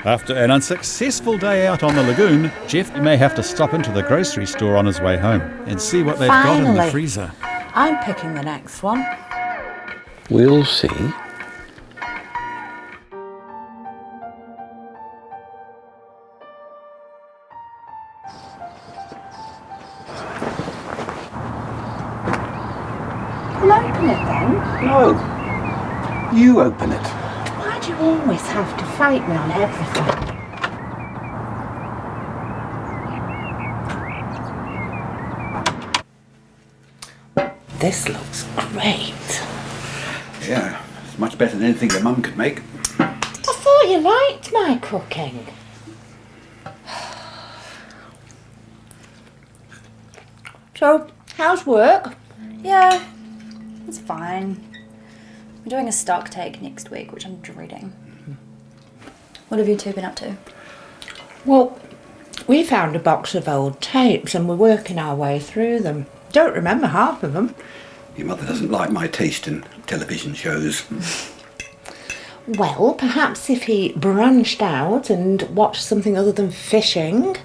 After an unsuccessful day out on the lagoon, Jeff may have to stop into the grocery store on his way home and see what they've got in the freezer. I'm picking the next one. We'll see. We'll open it then. No. You open it. Why do you always have to fight me on everything? This looks great. Yeah, it's much better than anything your mum could make. I thought you liked my cooking. So, how's work? Yeah, it's fine. I'm doing a stock take next week, which I'm dreading. What have you two been up to? Well, we found a box of old tapes and we're working our way through them. Don't remember half of them. Your mother doesn't like my taste in television shows. Well, perhaps if he branched out and watched something other than fishing.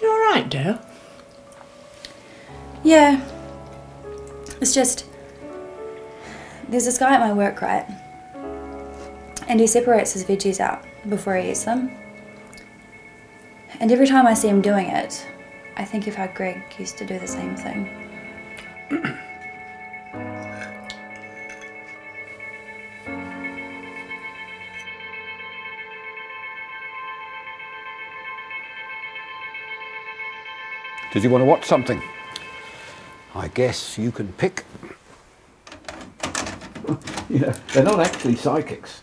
You all right, dear? Yeah. It's just... There's this guy at my work, right? And he separates his veggies out before he eats them. And every time I see him doing it, I think of how Greg used to do the same thing. Did you want to watch something? I guess you can pick. You know, they're not actually psychics.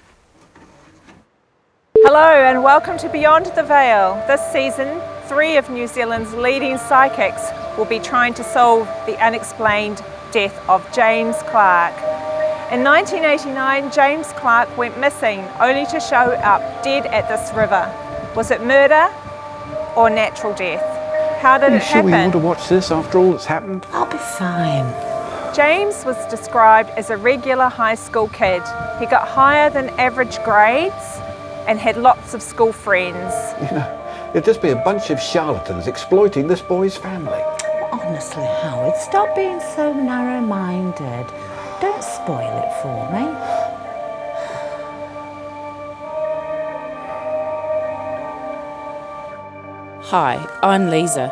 Hello and welcome to Beyond the Veil. This season, 3 of New Zealand's leading psychics will be trying to solve the unexplained death of James Clark. In 1989, James Clark went missing only to show up dead at this river. Was it murder or natural death? How did it happen? Sure we want to watch this after all that's happened? I'll be fine. James was described as a regular high school kid. He got higher than average grades and had lots of school friends. You know, it'd just be a bunch of charlatans exploiting this boy's family. Honestly, Howard, stop being so narrow-minded. Don't spoil it for me. Hi, I'm Lisa,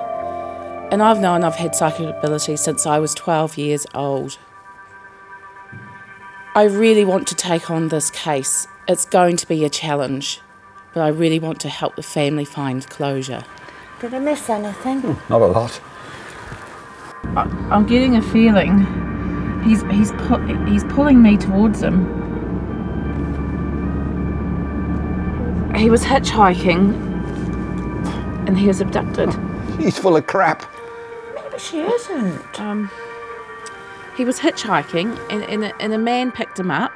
and I've known I've had psychic ability since I was 12 years old. I really want to take on this case. It's going to be a challenge, but I really want to help the family find closure. Did I miss anything? Not a lot. I'm getting a feeling he's pulling me towards him. He was hitchhiking. And he was abducted. He's full of crap. Maybe she isn't. He was hitchhiking and a man picked him up.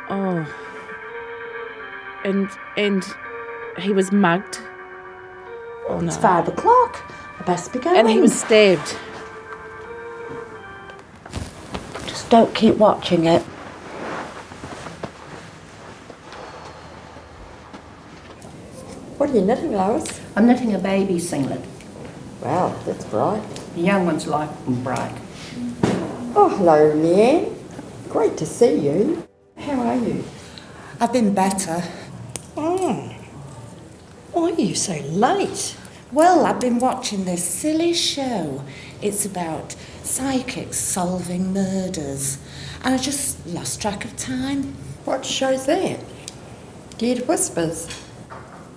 Oh. And he was mugged. Oh no. It's 5 o'clock. I best be going. And he was stabbed. Just don't keep watching it. What are you knitting, Lois? I'm knitting a baby singlet. Wow, that's bright. The young ones like them bright. Oh, hello, Leanne. Great to see you. How are you? I've been better. Why are you so late? Well, I've been watching this silly show. It's about psychics solving murders. And I just lost track of time. What show's that? Dead Whispers.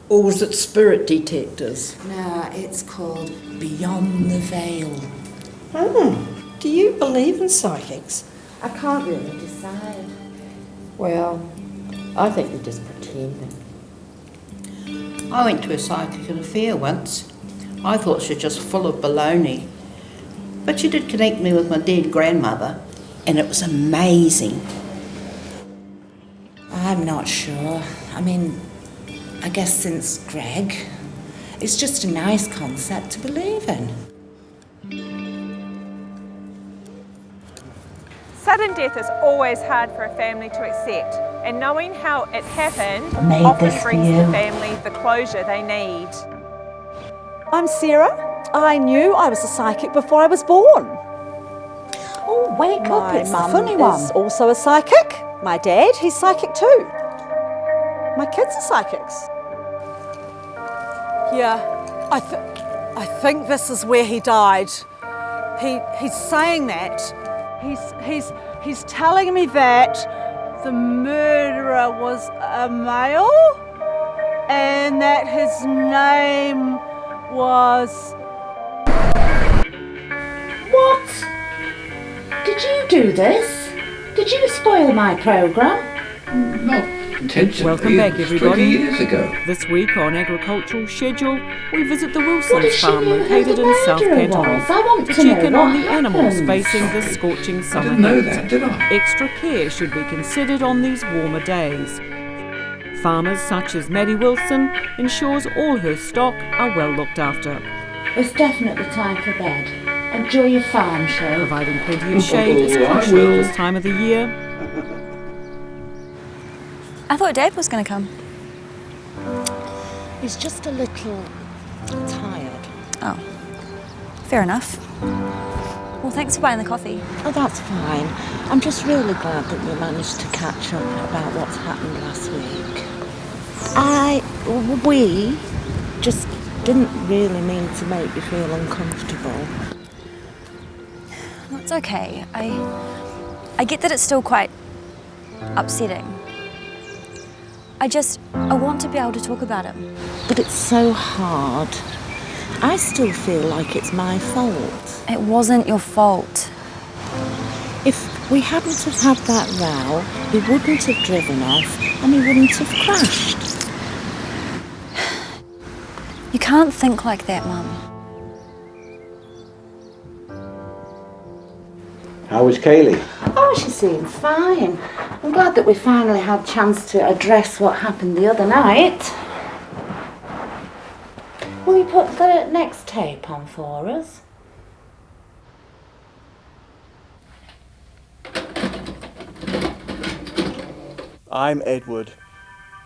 Or was it Spirit Detectors? No, it's called Beyond the Veil. Do you believe in psychics? I can't really decide. Well, I think you're just pretending. I went to a psychic at a fair once. I thought she was just full of baloney. But she did connect me with my dead grandmother, and it was amazing. I'm not sure. I mean, I guess since Greg, it's just a nice concept to believe in. Sudden death is always hard for a family to accept, and knowing how it happened Made often this for brings you. the family the closure they need. I'm Sarah. I knew I was a psychic before I was born. Oh, wake up, My it's the mum funny is one. also a psychic. My dad, he's psychic too. My kids are psychics. Yeah, I think this is where he died. He's saying that. He's telling me that the murderer was a male and that his name was... What? Did you do this? Did you spoil my programme? Not intentionally. Welcome back, It was everybody. 20 years ago. This week on Agricultural Schedule, we visit the What Wilsons if she farm knew who located the in South murderer Canterbury was? I want to to check know in on what the animals happened. facing this scorching I summer didn't know heat. that, did I? Extra care should be considered on these warmer days. Farmers such as Maddie Wilson ensures all her stock are well looked after, It's definitely time for bed. Enjoy your farm show. providing plenty of shade, Oh, I especially will. this time of the year. I thought Dad was going to come. He's just a little tired. Oh, fair enough. Well, thanks for buying the coffee. Oh, that's fine. I'm just really glad that we managed to catch up about what's happened last week. We just didn't really mean to make you feel uncomfortable. That's okay. I get that it's still quite upsetting. I want to be able to talk about him. But it's so hard. I still feel like it's my fault. It wasn't your fault. If we hadn't have had that row, he wouldn't have driven off and he wouldn't have crashed. You can't think like that, Mum. How was Kaylee? Oh, she seemed fine. I'm glad that we finally had a chance to address what happened the other night. Will you put the next tape on for us? I'm Edward.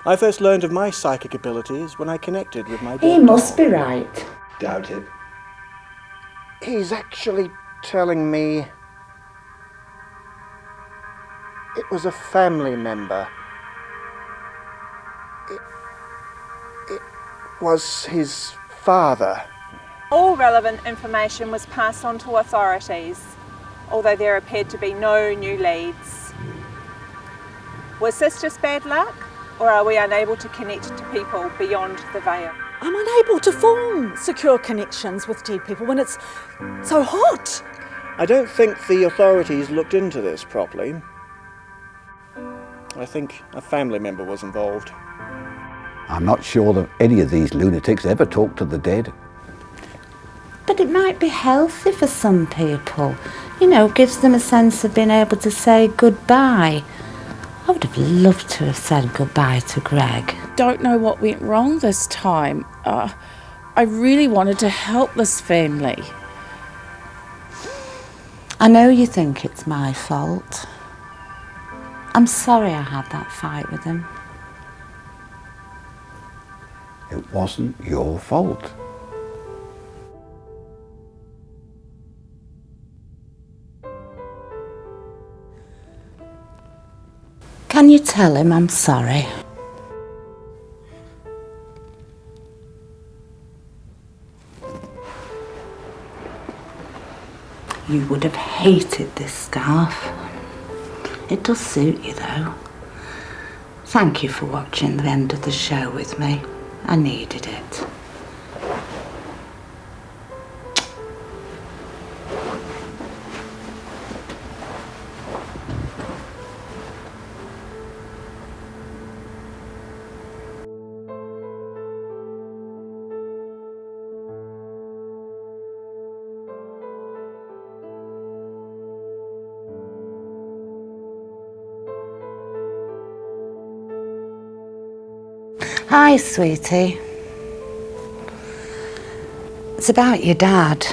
I first learned of my psychic abilities when I connected with my He dead must dog. be right. Doubt it. He's actually telling me it was a family member. It was his father. All relevant information was passed on to authorities, although there appeared to be no new leads. Was this just bad luck, or are we unable to connect to people beyond the veil? I'm unable to form secure connections with dead people when it's so hot. I don't think the authorities looked into this properly. I think a family member was involved. I'm not sure that any of these lunatics ever talk to the dead. But it might be healthy for some people. You know, gives them a sense of being able to say goodbye. I would have loved to have said goodbye to Greg. Don't know what went wrong this time. I really wanted to help this family. I know you think it's my fault. I'm sorry I had that fight with him. It wasn't your fault. Can you tell him I'm sorry? You would have hated this scarf. It does suit you though. Thank you for watching the end of the show with me. I needed it. Hi, sweetie. It's about your dad.